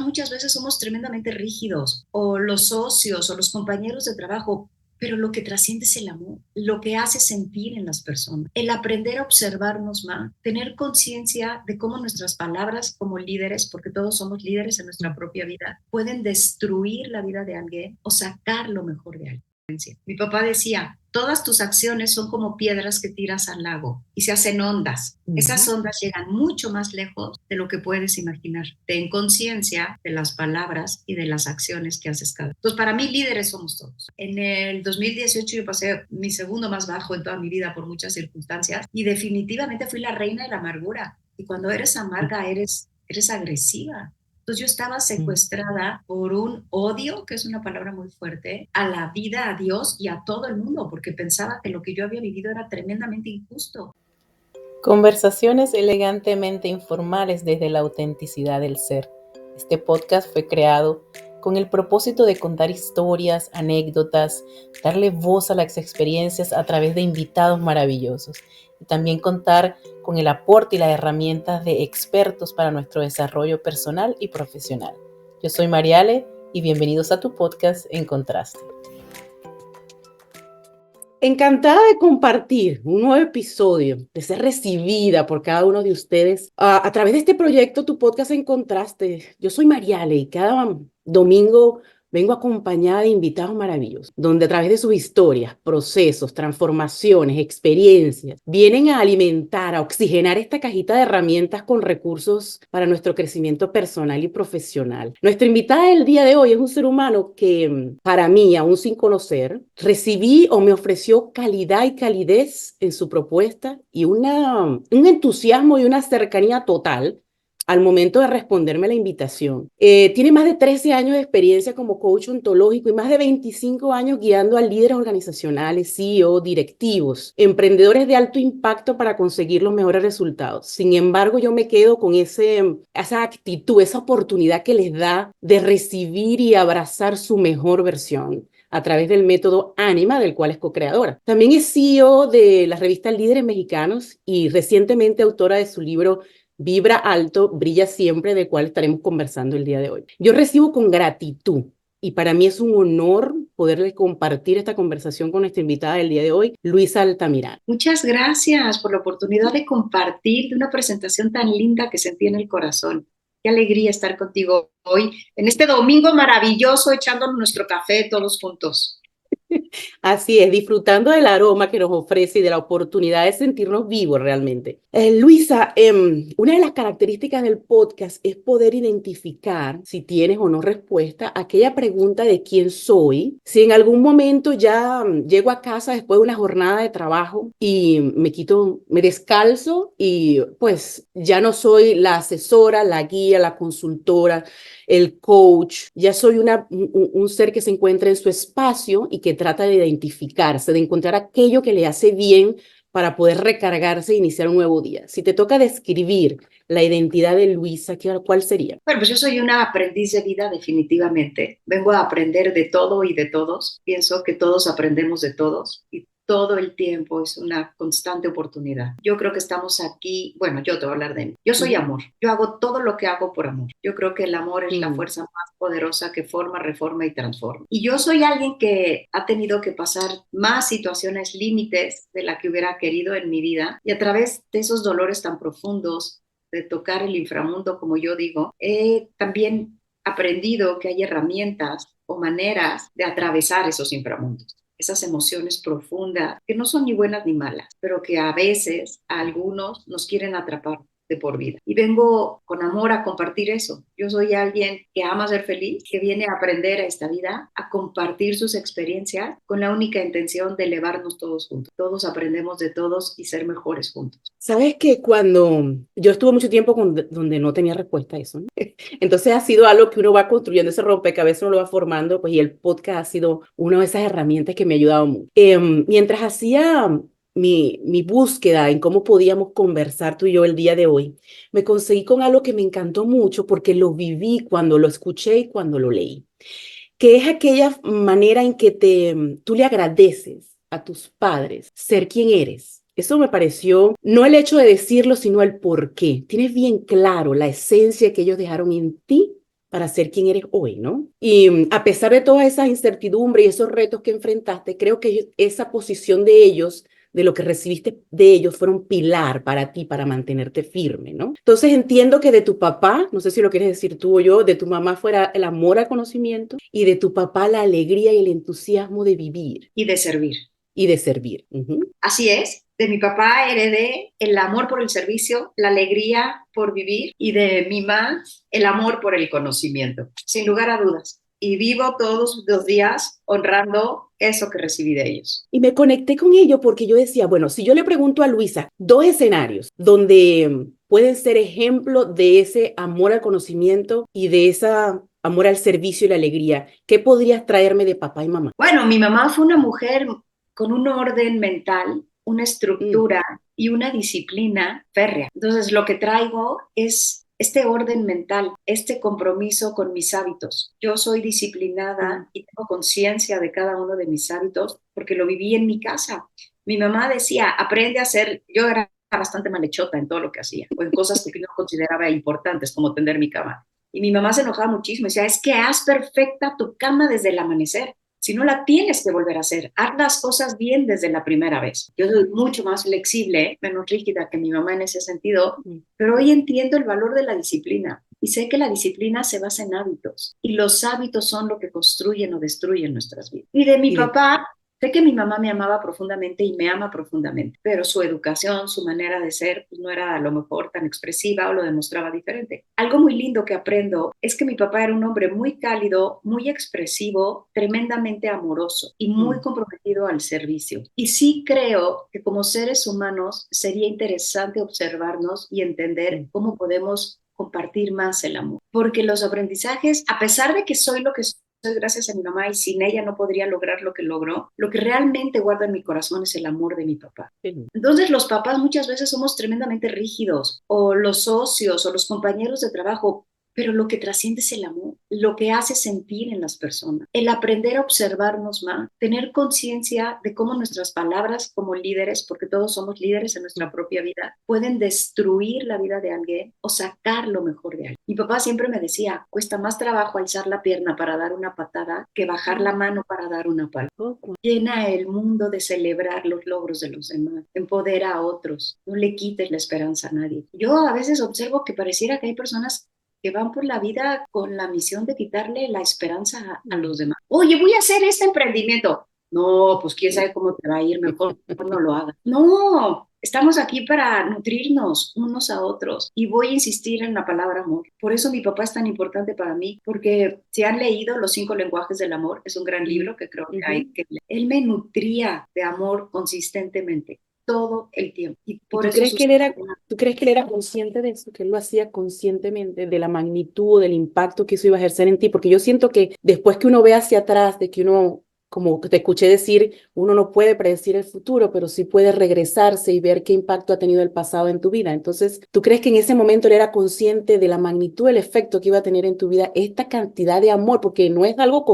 muchas veces somos tremendamente rígidos, o los socios, o los compañeros de trabajo, pero lo que trasciende es el amor, lo que hace sentir en las personas, el aprender a observarnos más, tener conciencia de cómo nuestras palabras como líderes, porque todos somos líderes en nuestra propia vida, pueden destruir la vida de alguien o sacar lo mejor de alguien. Mi papá decía, todas tus acciones son como piedras que tiras al lago y se hacen ondas. Esas ondas llegan mucho más lejos de lo que puedes imaginar. Ten conciencia de las palabras y de las acciones que haces cada vez. Entonces, para mí, líderes somos todos. En el 2018 yo pasé mi segundo más bajo en toda mi vida por muchas circunstancias y definitivamente fui la reina de la amargura. Y cuando eres amarga, eres agresiva. Entonces yo estaba secuestrada por un odio, que es una palabra muy fuerte, a la vida, a Dios y a todo el mundo, porque pensaba que lo que yo había vivido era tremendamente injusto. Conversaciones elegantemente informales desde la autenticidad del ser. Este podcast fue creado con el propósito de contar historias, anécdotas, darle voz a las experiencias a través de invitados maravillosos y también contar con el aporte y las herramientas de expertos para nuestro desarrollo personal y profesional. Yo soy Mariale y bienvenidos a tu podcast En Contraste. Encantada de compartir un nuevo episodio, de ser recibida por cada uno de ustedes a través de este proyecto, tu podcast En Contraste. Yo soy Mariale y cada domingo vengo acompañada de invitados maravillosos, donde a través de sus historias, procesos, transformaciones, experiencias, vienen a alimentar, a oxigenar esta cajita de herramientas con recursos para nuestro crecimiento personal y profesional. Nuestra invitada del día de hoy es un ser humano que, para mí, aún sin conocer, recibí o me ofreció calidad y calidez en su propuesta y un entusiasmo y una cercanía total al momento de responderme la invitación. Tiene más de 13 años de experiencia como coach ontológico y más de 25 años guiando a líderes organizacionales, CEO, directivos, emprendedores de alto impacto para conseguir los mejores resultados. Sin embargo, yo me quedo con esa actitud, esa oportunidad que les da de recibir y abrazar su mejor versión a través del método Ánima, del cual es co-creadora. También es CEO de la revista Líderes Mexicanos y recientemente autora de su libro Vibra Alto, Brilla Siempre, del cual estaremos conversando el día de hoy. Yo recibo con gratitud y para mí es un honor poderle compartir esta conversación con nuestra invitada del día de hoy, Luisa Altamirano. Muchas gracias por la oportunidad de compartir de una presentación tan linda que sentí en el corazón. Qué alegría estar contigo hoy en este domingo maravilloso echándonos nuestro café todos juntos. Así es, disfrutando del aroma que nos ofrece y de la oportunidad de sentirnos vivos realmente. Luisa, una de las características del podcast es poder identificar si tienes o no respuesta a aquella pregunta de quién soy. Si en algún momento ya llego a casa después de una jornada de trabajo y me descalzo y pues ya no soy la asesora, la guía, la consultora, el coach, ya soy un ser que se encuentra en su espacio y que trata de identificarse, de encontrar aquello que le hace bien para poder recargarse e iniciar un nuevo día. Si te toca describir la identidad de Luisa, ¿cuál sería? Bueno, pues yo soy una aprendiz de vida definitivamente. Vengo a aprender de todo y de todos. Pienso que todos aprendemos de todos y todo el tiempo es una constante oportunidad. Yo creo que estamos aquí, bueno, yo te voy a hablar de mí. Yo soy amor. Yo hago todo lo que hago por amor. Yo creo que el amor es la fuerza más poderosa que forma, reforma y transforma. Y yo soy alguien que ha tenido que pasar más situaciones límites de la que hubiera querido en mi vida y a través de esos dolores tan profundos, de tocar el inframundo, como yo digo, he también aprendido que hay herramientas o maneras de atravesar esos inframundos, esas emociones profundas que no son ni buenas ni malas, pero que a veces a algunos nos quieren atrapar de por vida. Y vengo con amor a compartir eso. Yo soy alguien que ama ser feliz, que viene a aprender a esta vida, a compartir sus experiencias con la única intención de elevarnos todos juntos. Todos aprendemos de todos y ser mejores juntos. Sabes que cuando yo estuve mucho tiempo donde no tenía respuesta a eso, ¿no? Entonces ha sido algo que uno va construyendo, ese rompecabezas uno lo va formando, pues, y el podcast ha sido una de esas herramientas que me ha ayudado mucho. Mientras hacía mi búsqueda en cómo podíamos conversar tú y yo el día de hoy, me conseguí con algo que me encantó mucho porque lo viví cuando lo escuché y cuando lo leí, que es aquella manera en que tú le agradeces a tus padres ser quien eres. Eso me pareció, no el hecho de decirlo, sino el por qué. Tienes bien claro la esencia que ellos dejaron en ti para ser quien eres hoy, ¿no? Y a pesar de toda esa incertidumbre y esos retos que enfrentaste, creo que esa posición de ellos, de lo que recibiste de ellos, fueron pilar para ti, para mantenerte firme, ¿no? Entonces entiendo que de tu papá, no sé si lo quieres decir tú o yo, de tu mamá fuera el amor al conocimiento y de tu papá la alegría y el entusiasmo de vivir Y de servir. y de servir. Uh-huh. Así es. De mi papá heredé el amor por el servicio, la alegría por vivir y de mi mamá el amor por el conocimiento, sin lugar a dudas. Y vivo todos los días honrando eso que recibí de ellos. Y me conecté con ello porque yo decía, bueno, si yo le pregunto a Luisa dos escenarios donde pueden ser ejemplo de ese amor al conocimiento y de esa amor al servicio y la alegría, ¿qué podrías traerme de papá y mamá? Bueno, mi mamá fue una mujer con un orden mental, una Mm, estructura y una disciplina férrea. Entonces, lo que traigo es este orden mental, este compromiso con mis hábitos. Yo soy mm, disciplinada y tengo conciencia de cada uno de mis hábitos porque lo viví en mi casa. Mi mamá decía, aprende a hacer, yo era bastante malhechota en todo lo que hacía, o en cosas que no consideraba importantes, como tender mi cama. Y mi mamá se enojaba muchísimo, decía, es que haz perfecta tu cama desde el amanecer. Si no la tienes que volver a hacer, haz las cosas bien desde la primera vez. Yo soy mucho más flexible, menos rígida que mi mamá en ese sentido, mm, pero hoy entiendo el valor de la disciplina y sé que la disciplina se basa en hábitos y los hábitos son lo que construyen o destruyen nuestras vidas. Y de mi y de, papá, sé que mi mamá me amaba profundamente y me ama profundamente, pero su educación, su manera de ser, pues no era a lo mejor tan expresiva o lo demostraba diferente. Algo muy lindo que aprendo es que mi papá era un hombre muy cálido, muy expresivo, tremendamente amoroso y muy mm, comprometido al servicio. Y sí creo que como seres humanos sería interesante observarnos y entender mm, cómo podemos compartir más el amor. Porque los aprendizajes, a pesar de que soy lo que soy gracias a mi mamá y sin ella no podría lograr lo que logró, lo que realmente guarda en mi corazón es el amor de mi papá. mm, Entonces los papás muchas veces somos tremendamente rígidos o los socios o los compañeros de trabajo, pero lo que trasciende es el amor, lo que hace sentir en las personas, el aprender a observarnos más, tener conciencia de cómo nuestras palabras como líderes, porque todos somos líderes en nuestra mm, propia vida, pueden destruir la vida de alguien o sacar lo mejor de alguien. Mi papá siempre me decía, cuesta más trabajo alzar la pierna para dar una patada que bajar la mm. mano para dar una palmada. Oh, wow. Llena el mundo de celebrar los logros de los demás, empodera a otros, no le quites la esperanza a nadie. Yo a veces observo que pareciera que hay personas que van por la vida con la misión de quitarle la esperanza a Mm, los demás. Oye, voy a hacer este emprendimiento. No, pues quién mm. sabe cómo te va a ir, mejor no lo hagas. No, estamos aquí para nutrirnos unos a otros y voy a insistir en la palabra amor. Por eso mi papá es tan importante para mí, porque si han leído Los 5 lenguajes del amor, es un gran Ujú, libro que creo que hay ujú. que leer. Él me nutría de amor consistentemente todo el tiempo y ¿Y por eso sus... tú crees que él era consciente de eso, que él lo hacía conscientemente, de la magnitud, del impacto que eso iba a ejercer en ti? Porque yo siento que después que uno ve hacia atrás, de que uno, como te escuché decir, uno no puede predecir el futuro, pero sí puede regresarse y ver qué impacto ha tenido el pasado en tu vida. Entonces, ¿tú crees que en ese momento él era consciente de la magnitud del efecto que iba a tener en tu vida esta cantidad de amor? Porque no es algo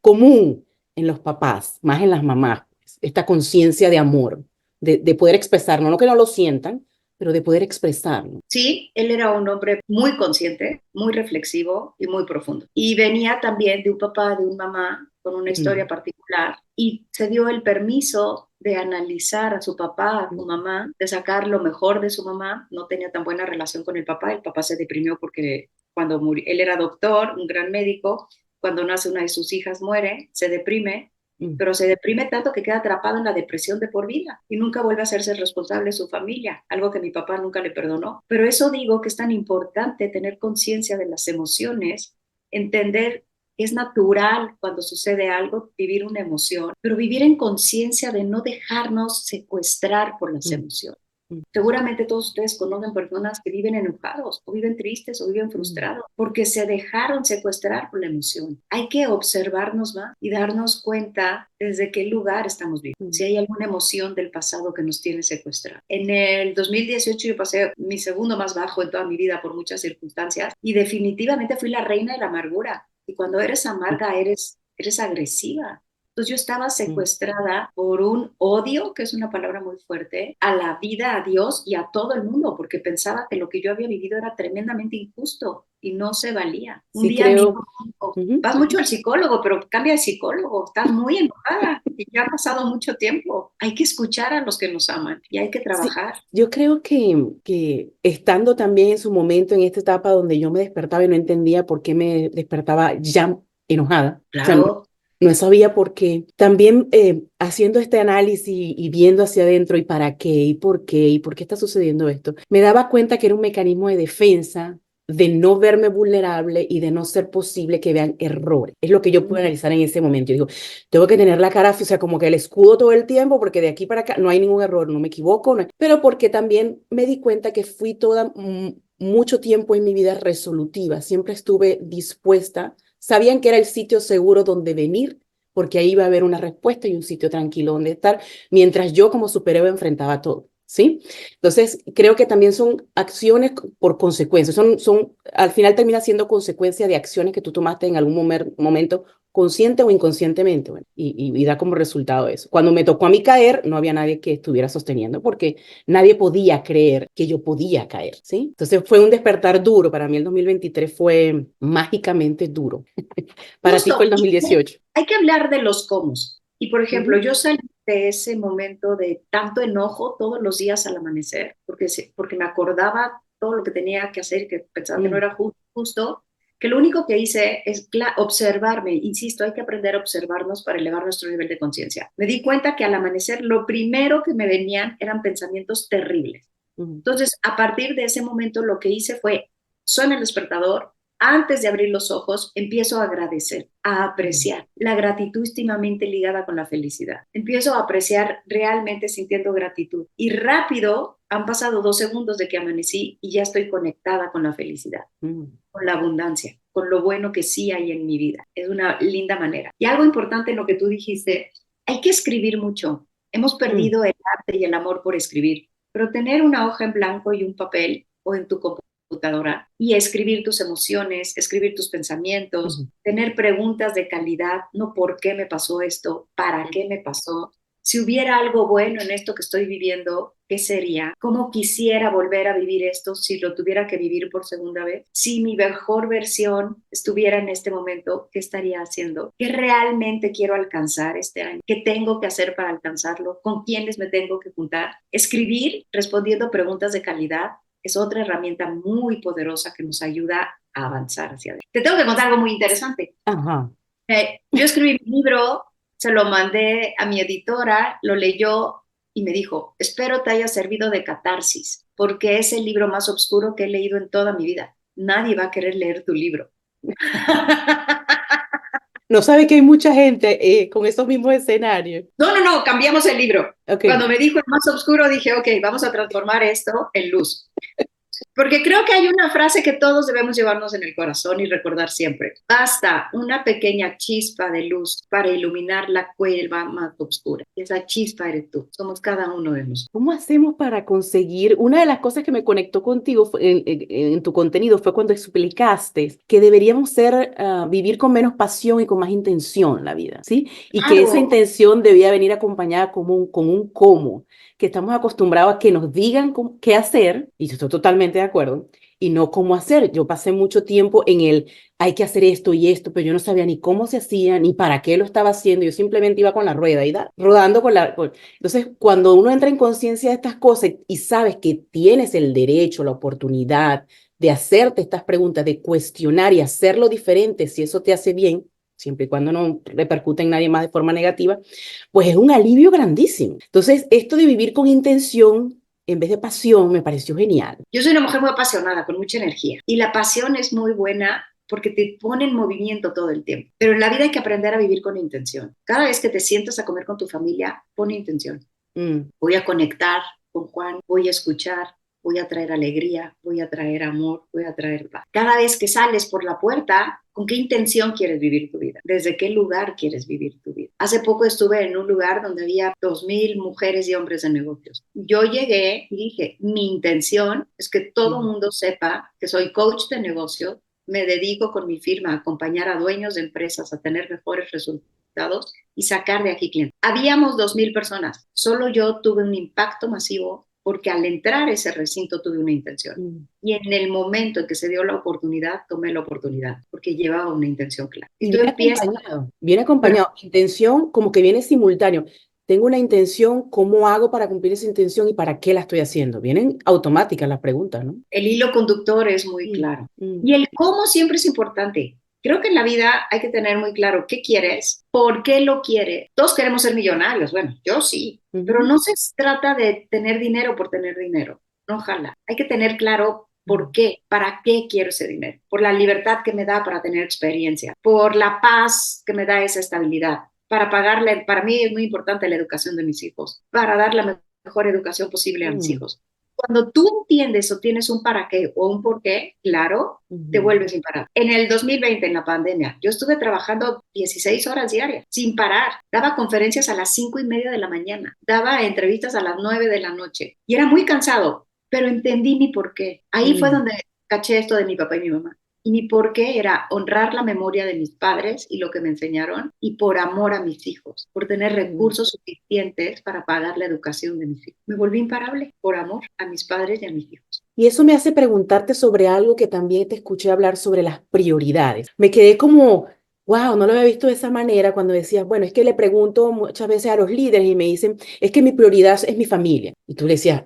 común en los papás, más en las mamás, esta conciencia de amor de poder expresarlo, no que no lo sientan, pero de poder expresarlo. Sí, él era un hombre muy consciente, muy reflexivo y muy profundo. Y venía también de un papá, de una mamá con una historia Mm, particular y se dio el permiso de analizar a su papá, a su mm, mamá, de sacar lo mejor de su mamá. No tenía tan buena relación con el papá se deprimió porque cuando murió, él era doctor, un gran médico, cuando nace una de sus hijas muere, se deprime, mm, pero se deprime tanto que queda atrapado en la depresión de por vida y nunca vuelve a hacerse responsable de su familia, algo que mi papá nunca le perdonó. Pero eso digo que es tan importante tener conciencia de las emociones, entender que es natural cuando sucede algo vivir una emoción, pero vivir en conciencia de no dejarnos secuestrar por las mm, emociones. mm, Seguramente todos ustedes conocen personas que viven enojados o viven tristes o viven mm, frustrados porque se dejaron secuestrar por la emoción. Hay que observarnos más y darnos cuenta desde qué lugar estamos viviendo. mm. Si hay alguna emoción del pasado que nos tiene secuestrados. En el 2018 yo pasé mi segundo más bajo en toda mi vida por muchas circunstancias y definitivamente fui la reina de la amargura. Y cuando eres amarga, eres agresiva. Entonces yo estaba Mm, secuestrada por un odio, que es una palabra muy fuerte, a la vida, a Dios y a todo el mundo, porque pensaba que lo que yo había vivido era tremendamente injusto y no se valía. Un Sí día mi hijo creo. dijo, Ujú. vas mucho al psicólogo, pero cambia de psicólogo, estás muy enojada y ya ha pasado mucho tiempo. Hay que escuchar a los que nos aman y hay que Sí, trabajar. yo creo que estando también en su momento, en esta etapa donde yo me despertaba y no entendía por qué me despertaba ya enojada, o sea, Claro, no sabía por qué, también haciendo este análisis y viendo hacia adentro y para qué y por qué está sucediendo esto, me daba cuenta que era un mecanismo de defensa de no verme vulnerable y de no ser posible que vean errores. Es lo que yo pude analizar en ese momento. Yo digo, tengo que tener la cara, o sea, como que el escudo todo el tiempo, porque de aquí para acá no hay ningún error, no me equivoco, pero porque también me di cuenta que fui toda mucho tiempo en mi vida resolutiva, siempre estuve dispuesta, sabían que era el sitio seguro donde venir, porque ahí iba a haber una respuesta y un sitio tranquilo donde estar, mientras yo como superhéroe enfrentaba todo. ¿Sí? Entonces, creo que también son acciones por consecuencia, al final termina siendo consecuencia de acciones que tú tomaste en algún momento consciente o inconscientemente, bueno, y da como resultado eso. Cuando me tocó a mí caer, no había nadie que estuviera sosteniendo porque nadie podía creer que yo podía caer, ¿sí? Entonces fue un despertar duro, para mí el 2023 fue mágicamente duro. Para ti fue el justo. Y 2018. hay que hablar de los cómo. Y por ejemplo, Ujú, yo salí de ese momento de tanto enojo todos los días al amanecer, porque me acordaba todo lo que tenía que hacer y que pensaba que no mm, era justo, que lo único que hice es observarme. Insisto, hay que aprender a observarnos para elevar nuestro nivel de conciencia. Me di cuenta que al amanecer lo primero que me venían eran pensamientos terribles. mm, Entonces, a partir de ese momento, lo que hice fue, suena el despertador, antes de abrir los ojos, empiezo a agradecer, a mm, apreciar. La gratitud íntimamente ligada con la felicidad. Empiezo a apreciar realmente sintiendo gratitud. Y rápido, han pasado 2 segundos de que amanecí y ya estoy conectada con la felicidad, mm, con la abundancia, con lo bueno que sí hay en mi vida. Es una linda manera. Y algo importante en lo que tú dijiste, hay que escribir mucho. Hemos mm, perdido el arte y el amor por escribir, pero tener una hoja en blanco y un papel o en tu computadora y escribir tus emociones, escribir tus pensamientos, mm, tener preguntas de calidad, no por qué me pasó esto, para qué me pasó, si hubiera algo bueno en esto que estoy viviendo, ¿qué sería? ¿Cómo quisiera volver a vivir esto si lo tuviera que vivir por segunda vez? Si mi mejor versión estuviera en este momento, ¿qué estaría haciendo? ¿Qué realmente quiero alcanzar este año? ¿Qué tengo que hacer para alcanzarlo? ¿Con quiénes me tengo que juntar? Escribir respondiendo preguntas de calidad es otra herramienta muy poderosa que nos ayuda a avanzar hacia adelante. Te tengo que contar algo muy interesante. ajá. Yo escribí mi libro, se lo mandé a mi editora, lo leyó y me dijo, espero te haya servido de catarsis, porque es el libro más oscuro que he leído en toda mi vida. Nadie va a querer leer tu libro. No sabe que hay mucha gente con esos mismos escenarios. No, no, no, cambiamos el libro. Ok. Cuando me dijo el más oscuro, dije, ok, vamos a transformar esto en luz. Porque creo que hay una frase que todos debemos llevarnos en el corazón y recordar siempre. Basta una pequeña chispa de luz para iluminar la cueva más oscura. Esa chispa eres tú. Somos cada uno de nosotros. ¿Cómo hacemos para conseguir? Una de las cosas que me conectó contigo en tu contenido fue cuando explicaste que deberíamos vivir con menos pasión y con más intención la vida, ¿sí? Y que esa Claro, intención debía venir acompañada con un cómo, que estamos acostumbrados a que nos digan qué hacer, y yo estoy totalmente de acuerdo, y no cómo hacer. Yo pasé mucho tiempo en el hay que hacer esto y esto, pero yo no sabía ni cómo se hacía, ni para qué lo estaba haciendo. Yo simplemente iba con la rueda y rodando entonces, cuando uno entra en conciencia de estas cosas y sabes que tienes el derecho, la oportunidad de hacerte estas preguntas, de cuestionar y hacerlo diferente, si eso te hace bien, siempre y cuando no repercute en nadie más de forma negativa, pues es un alivio grandísimo. Entonces, esto de vivir con intención en vez de pasión me pareció genial. yo soy una mujer muy apasionada, con mucha energía. Y la pasión es muy buena porque te pone en movimiento todo el tiempo. Pero en la vida hay que aprender a vivir con intención. Cada vez que te sientas a comer con tu familia, pon intención. Mm, Voy a conectar con Juan, voy a escuchar, voy a traer alegría, voy a traer amor, voy a traer paz. Cada vez que sales por la puerta, ¿con qué intención quieres vivir tu vida? ¿Desde qué lugar quieres vivir tu vida? Hace poco estuve en un lugar donde había 2000 mujeres y hombres de negocios. Yo llegué y dije, mi intención es que todo el mm, mundo sepa que soy coach de negocio, me dedico con mi firma a acompañar a dueños de empresas a tener mejores resultados y sacar de aquí clientes. Habíamos 2000 personas, solo yo tuve un impacto masivo porque al entrar a ese recinto tuve una intención. Y en el momento en que se dio la oportunidad, tomé la oportunidad, porque llevaba una intención clara. Y Y tú empiezas, viene acompañado. Intención como que viene simultáneo. Tengo una intención, ¿cómo hago para cumplir esa intención y para qué la estoy haciendo? Vienen automáticas las preguntas, ¿no? el hilo conductor es muy Mm, claro. mm, Y el cómo siempre es importante. Creo que en la vida hay que tener muy claro qué quieres, por qué lo quieres. Todos queremos ser millonarios, bueno, yo sí, pero ujú, no se trata de tener dinero por tener dinero, no, ojalá. Hay que tener claro por mm, qué, para qué quiero ese dinero, por la libertad que me da para tener experiencia, por la paz que me da esa estabilidad, para pagarle, para mí es muy importante la educación de mis hijos, para dar la mejor educación posible a mis mm, hijos. Cuando tú entiendes o tienes un para qué o un por qué, claro, te ujú, vuelves imparable. En el 2020, en la pandemia, yo estuve trabajando 16 horas diarias, sin parar. Daba conferencias a las 5:30 de la mañana, daba entrevistas a las 9 de la noche y era muy cansado, pero entendí mi por qué. Ahí fue mm, donde caché esto de mi papá y mi mamá. Y mi por qué era honrar la memoria de mis padres y lo que me enseñaron y por amor a mis hijos, por tener mm. recursos suficientes para pagar la educación de mis hijos. Me volví imparable por amor a mis padres y a mis hijos. Y eso me hace preguntarte sobre algo que también te escuché hablar sobre las prioridades. Me quedé como, wow, no lo había visto de esa manera cuando decías, bueno, es que le pregunto muchas veces a los líderes y me dicen, es que mi prioridad es mi familia. Y tú le decías,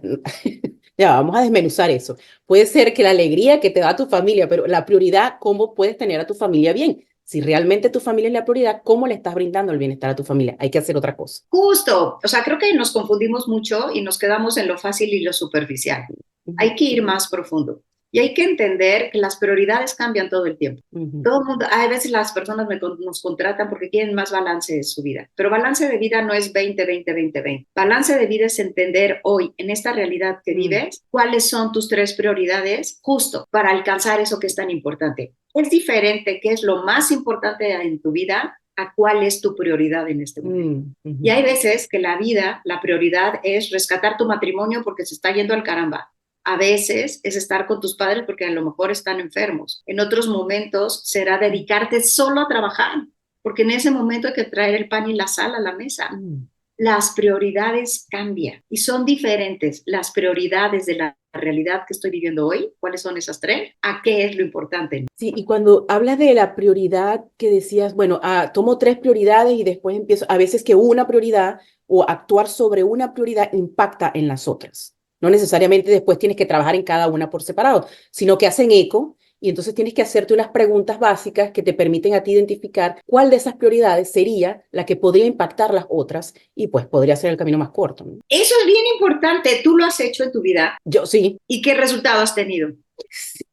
ya, vamos a desmenuzar eso. Puede ser que la alegría que te da tu familia, pero la prioridad, ¿cómo puedes tener a tu familia bien? Si realmente tu familia es la prioridad, ¿cómo le estás brindando el bienestar a tu familia? Hay que hacer otra cosa. Justo, o sea, creo que nos confundimos mucho y nos quedamos en lo fácil y lo superficial. Ujú, Hay que ir más profundo y hay que entender que las prioridades cambian todo el tiempo. ujú, Todo el mundo, a veces las personas nos contratan porque quieren más balance de su vida, pero balance de vida no es 20-20-20-20. Balance de vida es entender hoy, en esta realidad que mm, vives, cuáles son tus tres prioridades justo para alcanzar eso que es tan importante. Es diferente qué es lo más importante en tu vida a cuál es tu prioridad en este momento. mm, Y ujú. hay veces que la vida, la prioridad es rescatar tu matrimonio porque se está yendo al caramba. A veces es estar con tus padres porque a lo mejor están enfermos. En otros momentos será dedicarte solo a trabajar, porque en ese momento hay que traer el pan y la sal a la mesa. Mm. Las prioridades cambian y son diferentes las prioridades de la realidad que estoy viviendo hoy. ¿Cuáles son esas tres? ¿A qué es lo importante? Sí, y cuando hablas de la prioridad que decías, bueno, tomo tres prioridades y después empiezo, a veces que una prioridad o actuar sobre una prioridad impacta en las otras. No necesariamente después tienes que trabajar en cada una por separado, sino que hacen eco y entonces tienes que hacerte unas preguntas básicas que te permiten a ti identificar cuál de esas prioridades sería la que podría impactar las otras y pues podría ser el camino más corto, ¿no? Eso es bien importante. Tú lo has hecho en tu vida Yo sí. y qué resultado has tenido.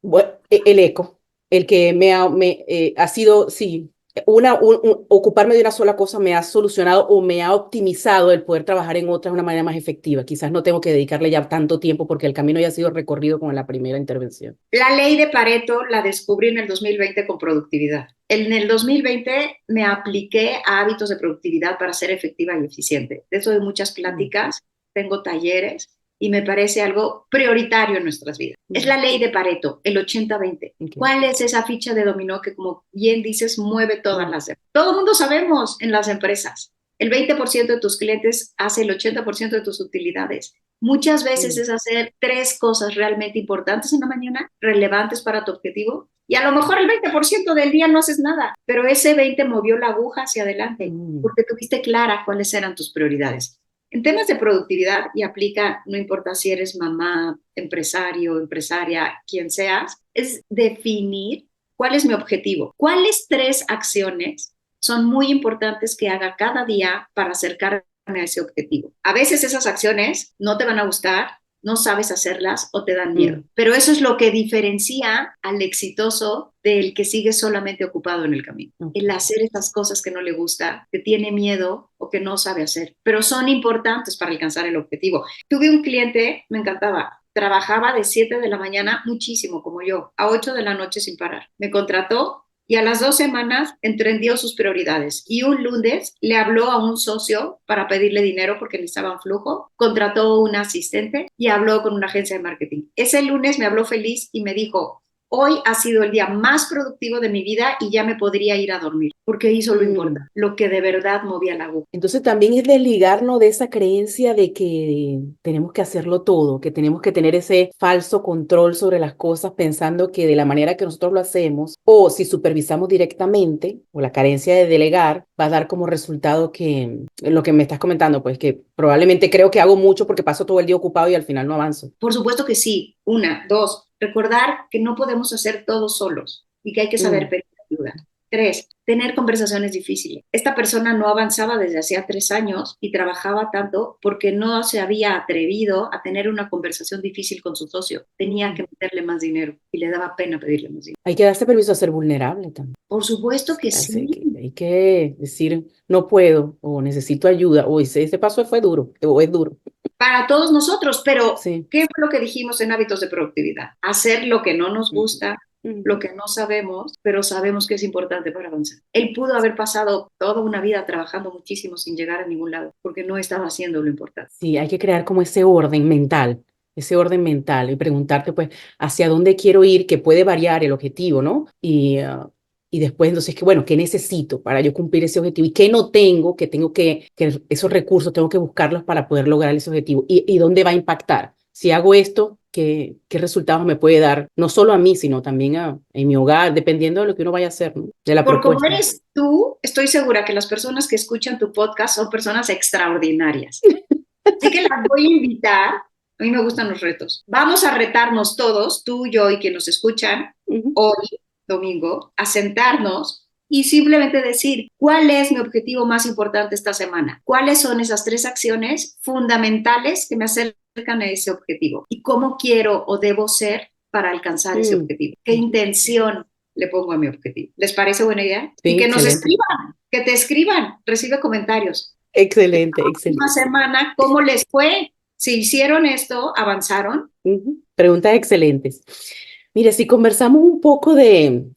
Bueno, el eco, el que ha sido, sí, ocuparme de una sola cosa me ha solucionado o me ha optimizado el poder trabajar en otra de una manera más efectiva. Quizás no tengo que dedicarle ya tanto tiempo porque el camino ya ha sido recorrido con la primera intervención. La ley de Pareto la descubrí en el 2020 con productividad. En el 2020 me apliqué a hábitos de productividad para ser efectiva y eficiente. De eso doy muchas Mm, pláticas, tengo talleres y me parece algo prioritario en nuestras vidas. Es mm, la ley de Pareto, el 80-20. ok, ¿Cuál es esa ficha de dominó que, como bien dices, mueve todas mm, las demás? Todo el mundo sabemos en las empresas. El 20% de tus clientes hace el 80% de tus utilidades. Muchas veces mm, es hacer tres cosas realmente importantes en la mañana, relevantes para tu objetivo, y a lo mejor el 20% del día no haces nada, pero ese 20 movió la aguja hacia adelante, mm, porque tuviste clara cuáles eran tus prioridades. En temas de productividad, y aplica, no importa si eres mamá, empresario, empresaria, quien seas, es definir cuál es mi objetivo, cuáles tres acciones son muy importantes que haga cada día para acercarme a ese objetivo. A veces esas acciones no te van a gustar, no sabes hacerlas o te dan miedo, mm, pero eso es lo que diferencia al exitoso del que sigue solamente ocupado en el camino. ok, El hacer esas cosas que no le gusta, que tiene miedo o que no sabe hacer, pero son importantes para alcanzar el objetivo. Tuve un cliente, me encantaba, trabajaba de 7 de la mañana muchísimo como yo, a 8 de la noche sin parar. Me contrató y a las 2 semanas entendió sus prioridades y un lunes le habló a un socio para pedirle dinero porque necesitaba un flujo, contrató un asistente y habló con una agencia de marketing. Ese lunes me habló feliz y me dijo, hoy ha sido el día más productivo de mi vida y ya me podría ir a dormir. porque hizo lo importante, lo que de verdad movía la aguja. Entonces también es desligarnos de esa creencia de que tenemos que hacerlo todo, que tenemos que tener ese falso control sobre las cosas pensando que de la manera que nosotros lo hacemos o si supervisamos directamente o la carencia de delegar va a dar como resultado que lo que me estás comentando, pues que probablemente creo que hago mucho porque paso todo el día ocupado y al final no avanzo. Por supuesto que sí. Una, dos, recordar que no podemos hacer todo solos y que hay que saber Mm. pedir ayuda. Tres, tener conversaciones difíciles. Esta persona no avanzaba desde hacía 3 años y trabajaba tanto porque no se había atrevido a tener una conversación difícil con su socio. Tenía que meterle más dinero y le daba pena pedirle más dinero. Hay que darse permiso a ser vulnerable también. Por supuesto que Así sí. que hay que decir no puedo o necesito ayuda o ese paso fue duro o es duro. Para todos nosotros, pero Sí. ¿qué fue lo que dijimos en hábitos de productividad? Hacer lo que no nos Ujú. gusta, lo Ujú. que no sabemos, pero sabemos que es importante para avanzar. Él pudo haber pasado toda una vida trabajando muchísimo sin llegar a ningún lado, porque no estaba haciendo lo importante. Sí, hay que crear como ese orden mental y preguntarte pues hacia dónde quiero ir, que puede variar el objetivo, ¿no? Y después entonces, bueno, ¿qué necesito para yo cumplir ese objetivo? ¿Y qué no tengo? Que esos recursos tengo que buscarlos para poder lograr ese objetivo. ¿Y dónde va a impactar? Si hago esto, ¿qué resultados me puede dar? No solo a mí, sino también en mi hogar, dependiendo de lo que uno vaya a hacer, ¿no? De la Por como propuesta. eres tú, estoy segura que las personas que escuchan tu podcast son personas extraordinarias. Así que las voy a invitar. A mí me gustan los retos. Vamos a retarnos todos, tú, yo y quienes nos escuchan, Ujú. hoy, domingo, a sentarnos y simplemente decir, ¿cuál es mi objetivo más importante esta semana? ¿Cuáles son esas 3 acciones fundamentales que me acercan a ese objetivo? ¿Y cómo quiero o debo ser para alcanzar ese Mm. objetivo? ¿Qué intención le pongo a mi objetivo? ¿Les parece buena idea? Y Sí, que nos excelente. escriban, que te escriban, recibe comentarios. Excelente, Última excelente. semana, ¿cómo les fue? Si hicieron esto, avanzaron. Ujú. Preguntas excelentes. Mira, si conversamos un poco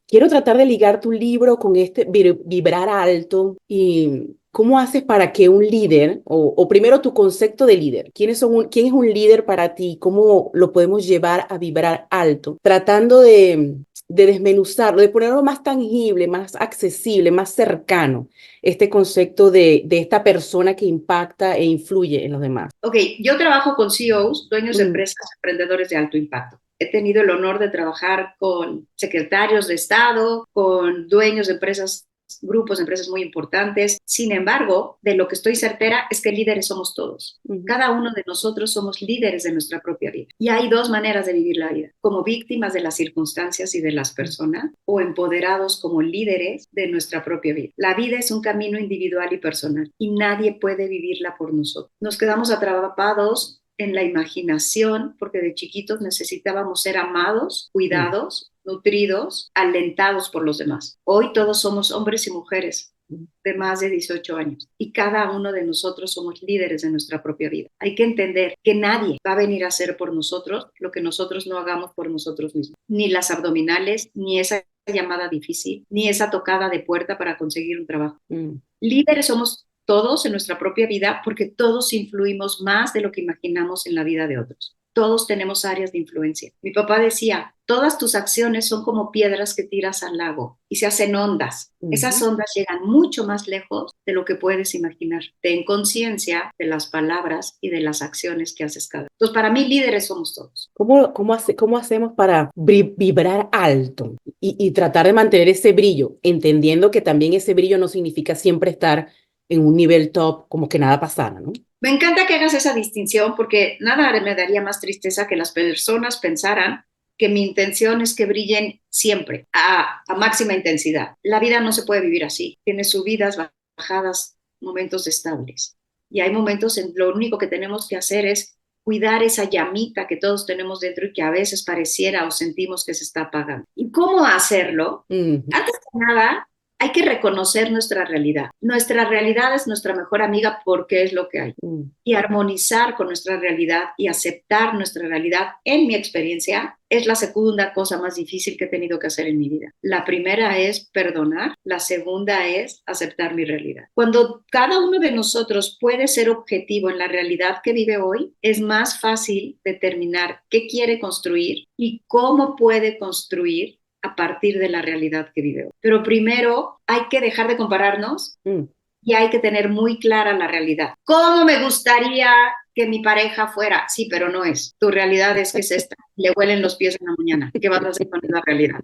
quiero tratar de ligar tu libro con este vibrar alto y cómo haces para que un líder, o primero tu concepto de líder, quién es un líder para ti? ¿Cómo lo podemos llevar a vibrar alto? Tratando de desmenuzarlo, de ponerlo más tangible, más accesible, más cercano, este concepto de esta persona que impacta e influye en los demás. Ok, yo trabajo con CEOs, dueños de Mm. empresas, emprendedores de alto impacto. He tenido el honor de trabajar con secretarios de Estado, con dueños de empresas, grupos de empresas muy importantes. Sin embargo, de lo que estoy certera es que líderes somos todos. Ujú. Cada uno de nosotros somos líderes de nuestra propia vida. Y hay dos maneras de vivir la vida, como víctimas de las circunstancias y de las personas o empoderados como líderes de nuestra propia vida. La vida es un camino individual y personal y nadie puede vivirla por nosotros. Nos quedamos atrapados en la imaginación porque de chiquitos necesitábamos ser amados, Mm. cuidados, nutridos, alentados por los demás. Hoy todos somos hombres y mujeres de más de 18 años y cada uno de nosotros somos líderes de nuestra propia vida. Hay que entender que nadie va a venir a hacer por nosotros lo que nosotros no hagamos por nosotros mismos, ni las abdominales, ni esa llamada difícil, ni esa tocada de puerta para conseguir un trabajo. Mm. Líderes somos todos en nuestra propia vida porque todos influimos más de lo que imaginamos en la vida de otros. Todos tenemos áreas de influencia. Mi papá decía, todas tus acciones son como piedras que tiras al lago y se hacen ondas. Esas Ujú. ondas llegan mucho más lejos de lo que puedes imaginar. Ten conciencia de las palabras y de las acciones que haces cada vez. Entonces, para mí, líderes somos todos. ¿Cómo hacemos para vibrar alto y tratar de mantener ese brillo, entendiendo que también ese brillo no significa siempre estar en un nivel top, como que nada pasara, ¿no? Me encanta que hagas esa distinción porque nada me daría más tristeza que las personas pensaran que mi intención es que brillen siempre a máxima intensidad. La vida no se puede vivir así. Tiene subidas, bajadas, momentos estables. Y hay momentos en lo único que tenemos que hacer es cuidar esa llamita que todos tenemos dentro y que a veces pareciera o sentimos que se está apagando. ¿Y cómo hacerlo? Ujú. Antes de nada, hay que reconocer nuestra realidad. Nuestra realidad es nuestra mejor amiga porque es lo que hay. Mm. Y armonizar con nuestra realidad y aceptar nuestra realidad, en mi experiencia, es la segunda cosa más difícil que he tenido que hacer en mi vida. La primera es perdonar, la segunda es aceptar mi realidad. Cuando cada uno de nosotros puede ser objetivo en la realidad que vive hoy, es más fácil determinar qué quiere construir y cómo puede construir a a partir de la realidad que vive hoy. Pero primero hay que dejar de compararnos y hay que tener muy clara la realidad. ¿Cómo me gustaría que mi pareja fuera? Sí, pero no es. Tu realidad es que es esta. Le huelen los pies en la mañana. ¿Qué vas a hacer con esa realidad?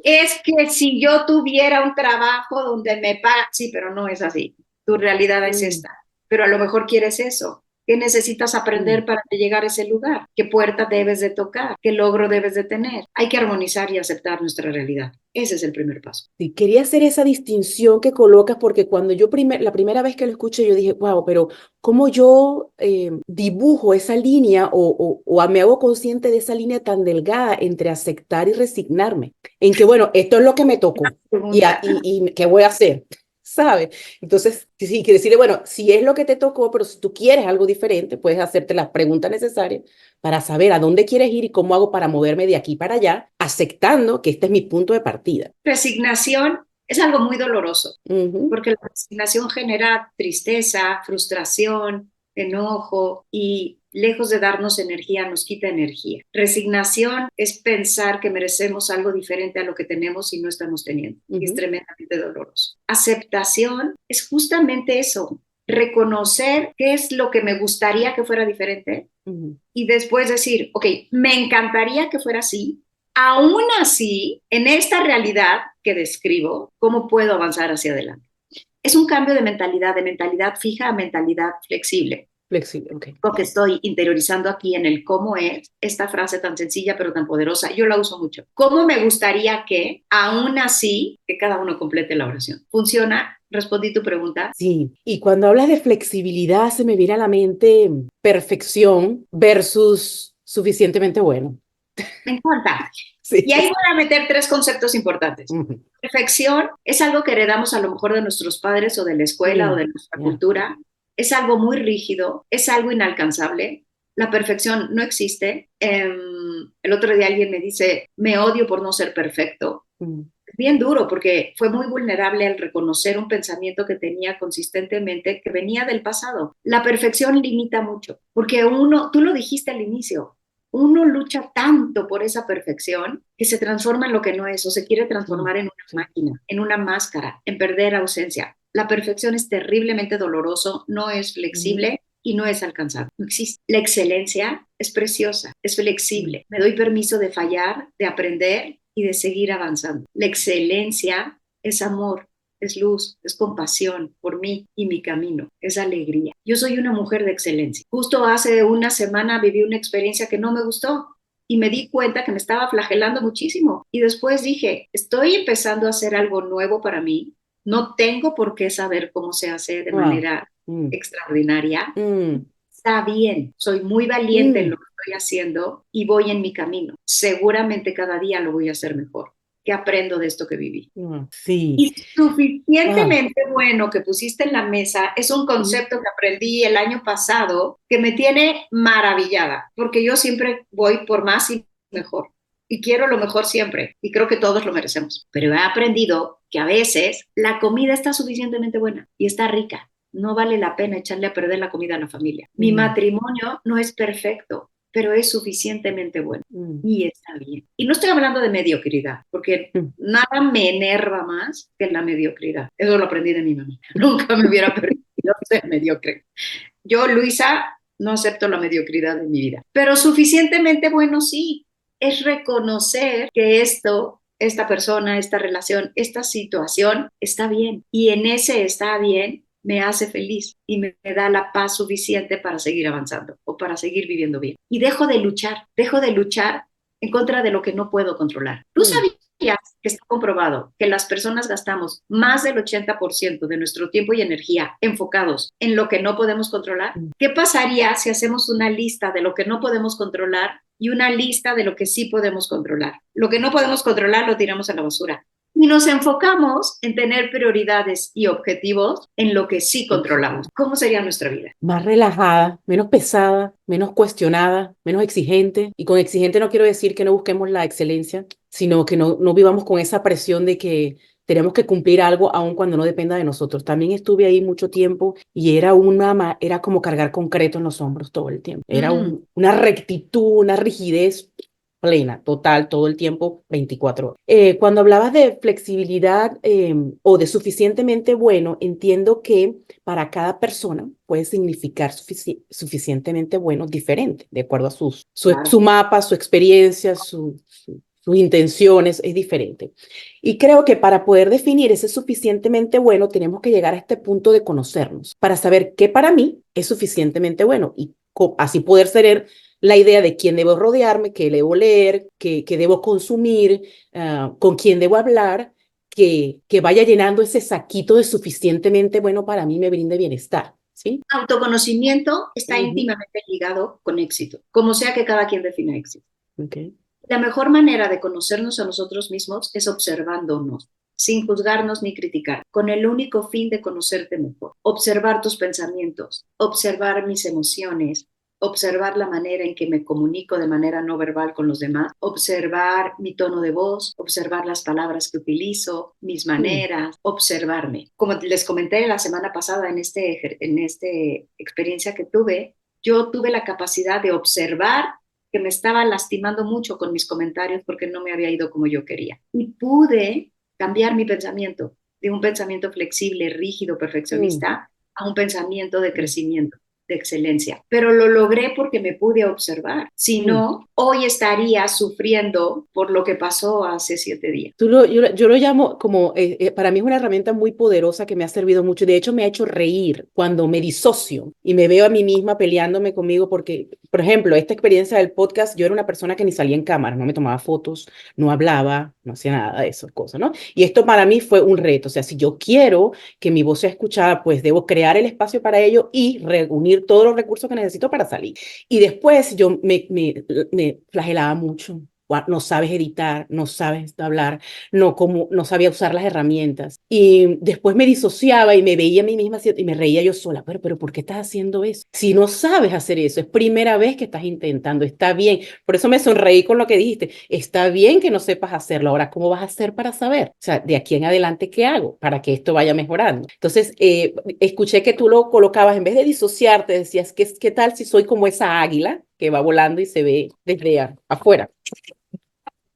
Es que si yo tuviera un trabajo donde me pagan, sí, pero no es así. Tu realidad es esta. Pero a lo mejor quieres eso. ¿Qué necesitas aprender para llegar a ese lugar? ¿Qué puerta debes de tocar? ¿Qué logro debes de tener? Hay que armonizar y aceptar nuestra realidad. Ese es el primer paso. Sí, quería hacer esa distinción que colocas porque cuando yo la primera vez que lo escuché yo dije, wow, pero ¿cómo yo dibujo esa línea o me hago consciente de esa línea tan delgada entre aceptar y resignarme? En que, bueno, esto es lo que me tocó y ¿qué voy a hacer? ¿Sabes? Entonces, sí, que decirle, bueno, si es lo que te tocó, pero si tú quieres algo diferente, puedes hacerte las preguntas necesarias para saber a dónde quieres ir y cómo hago para moverme de aquí para allá, aceptando que este es mi punto de partida. Resignación es algo muy doloroso, porque la resignación genera tristeza, frustración, enojo y lejos de darnos energía, nos quita energía. Resignación es pensar que merecemos algo diferente a lo que tenemos y no estamos teniendo. Y es tremendamente doloroso. Aceptación es justamente eso, reconocer qué es lo que me gustaría que fuera diferente y después decir, ok, me encantaría que fuera así. Aún así, en esta realidad que describo, ¿cómo puedo avanzar hacia adelante? Es un cambio de mentalidad fija a mentalidad flexible. Flexible, ok. Lo que estoy interiorizando aquí en el cómo es, esta frase tan sencilla pero tan poderosa, yo la uso mucho. ¿Cómo me gustaría que, aún así, que cada uno complete la oración? ¿Funciona? ¿Respondí tu pregunta? Sí, y cuando hablas de flexibilidad se me viene a la mente perfección versus suficientemente bueno. Me encanta. Sí. Y ahí voy a meter tres conceptos importantes. Perfección es algo que heredamos a lo mejor de nuestros padres o de la escuela o de nuestra cultura. Es algo muy rígido, es algo inalcanzable. La perfección no existe. El otro día alguien me dice, me odio por no ser perfecto. Bien duro, porque fue muy vulnerable al reconocer un pensamiento que tenía consistentemente que venía del pasado. La perfección limita mucho, porque uno, tú lo dijiste al inicio, uno lucha tanto por esa perfección que se transforma en lo que no es o se quiere transformar en una máquina, en una máscara, en perder ausencia. La perfección es terriblemente doloroso, no es flexible y no es alcanzable. No existe. La excelencia es preciosa, es flexible. Me doy permiso de fallar, de aprender y de seguir avanzando. La excelencia es amor, es luz, es compasión por mí y mi camino, es alegría. Yo soy una mujer de excelencia. Justo hace una semana viví una experiencia que no me gustó y me di cuenta que me estaba flagelando muchísimo. Y después dije, estoy empezando a hacer algo nuevo para mí. No tengo por qué saber cómo se hace de manera extraordinaria. Está bien, soy muy valiente en lo que estoy haciendo y voy en mi camino. Seguramente cada día lo voy a hacer mejor. ¿Qué aprendo de esto que viví? Sí. Y suficientemente bueno que pusiste en la mesa es un concepto que aprendí el año pasado que me tiene maravillada, porque yo siempre voy por más y mejor. Y quiero lo mejor siempre, y creo que todos lo merecemos. Pero he aprendido que a veces la comida está suficientemente buena y está rica. No vale la pena echarle a perder la comida a la familia. Mi matrimonio no es perfecto, pero es suficientemente bueno y está bien. Y no estoy hablando de mediocridad, porque nada me enerva más que la mediocridad. Eso lo aprendí de mi mamá. Nunca me hubiera permitido ser mediocre. Yo, Luisa, no acepto la mediocridad de mi vida, pero suficientemente bueno sí. Es reconocer que esta persona, esta relación, esta situación está bien y en ese está bien me hace feliz y me da la paz suficiente para seguir avanzando o para seguir viviendo bien. Y dejo de luchar en contra de lo que no puedo controlar. ¿Tú sabías que está comprobado que las personas gastamos más del 80% de nuestro tiempo y energía enfocados en lo que no podemos controlar? ¿Qué pasaría si hacemos una lista de lo que no podemos controlar y una lista de lo que sí podemos controlar? Lo que no podemos controlar lo tiramos a la basura. Y nos enfocamos en tener prioridades y objetivos en lo que sí controlamos. ¿Cómo sería nuestra vida? Más relajada, menos pesada, menos cuestionada, menos exigente. Y con exigente no quiero decir que no busquemos la excelencia, sino que no vivamos con esa presión de que tenemos que cumplir algo aun cuando no dependa de nosotros. También estuve ahí mucho tiempo y era como cargar concreto en los hombros todo el tiempo. Era una rectitud, una rigidez plena, total, todo el tiempo, 24 horas. Cuando hablabas de flexibilidad o de suficientemente bueno, entiendo que para cada persona puede significar suficientemente bueno diferente, de acuerdo a Claro. su mapa, su experiencia, sus intenciones, es diferente. Y creo que para poder definir ese suficientemente bueno, tenemos que llegar a este punto de conocernos, para saber qué para mí es suficientemente bueno y así poder ser la idea de quién debo rodearme, qué debo leer, qué debo consumir, con quién debo hablar, que vaya llenando ese saquito de suficientemente bueno para mí me brinde bienestar, ¿sí? Autoconocimiento está Ujú. íntimamente ligado con éxito, como sea que cada quien defina éxito. Okay. La mejor manera de conocernos a nosotros mismos es observándonos, sin juzgarnos ni criticar, con el único fin de conocerte mejor. Observar tus pensamientos, observar mis emociones, observar la manera en que me comunico de manera no verbal con los demás, observar mi tono de voz, observar las palabras que utilizo, mis Mm. maneras, observarme. Como les comenté la semana pasada en este experiencia que tuve, yo tuve la capacidad de observar que me estaba lastimando mucho con mis comentarios porque no me había ido como yo quería. Y pude cambiar mi pensamiento de un pensamiento flexible, rígido, Mm. perfeccionista, a un pensamiento de Mm. crecimiento, de excelencia. Pero lo logré porque me pude observar. Si Mm. no, hoy estaría sufriendo por lo que pasó hace 7 días. Yo lo llamo como, para mí es una herramienta muy poderosa que me ha servido mucho. De hecho, me ha hecho reír cuando me disocio y me veo a mí misma peleándome conmigo porque, por ejemplo, esta experiencia del podcast, yo era una persona que ni salía en cámara, no me tomaba fotos, no hablaba, no hacía nada de esas cosas, ¿no? Y esto para mí fue un reto. O sea, si yo quiero que mi voz sea escuchada, pues debo crear el espacio para ello y reunir todos los recursos que necesito para salir. Y después yo me flagelaba mucho. No sabes editar, no sabes hablar, no sabía usar las herramientas. Y después me disociaba y me veía a mí misma y me reía yo sola, pero ¿por qué estás haciendo eso? Si no sabes hacer eso, es primera vez que estás intentando, está bien. Por eso me sonreí con lo que dijiste, está bien que no sepas hacerlo, ahora, ¿cómo vas a hacer para saber? O sea, de aquí en adelante, ¿qué hago para que esto vaya mejorando? Entonces, escuché que tú lo colocabas, en vez de disociarte, decías, ¿qué tal si soy como esa águila que va volando y se ve desde afuera?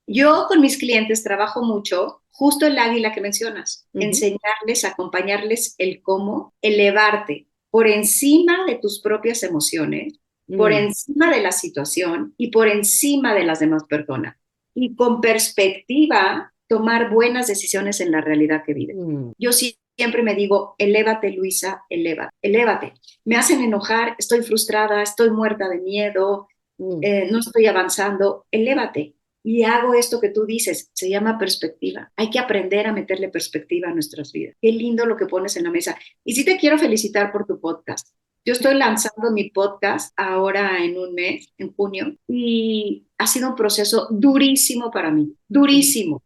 Yo con mis clientes trabajo mucho justo el águila que mencionas, Ujú. enseñarles, acompañarles el cómo elevarte por encima de tus propias emociones, por Mm. encima de la situación y por encima de las demás personas. Y con perspectiva, tomar buenas decisiones en la realidad que vives. Mm. Yo siempre me digo, elévate, Luisa, elévate, elévate. Me hacen enojar, estoy frustrada, estoy muerta de miedo, Mm. no estoy avanzando, elévate. Y hago esto que tú dices, se llama perspectiva. Hay que aprender a meterle perspectiva a nuestras vidas. Qué lindo lo que pones en la mesa. Y sí te quiero felicitar por tu podcast. Yo estoy lanzando mi podcast ahora en un mes, en junio, y ha sido un proceso durísimo para mí, Mm. durísimo.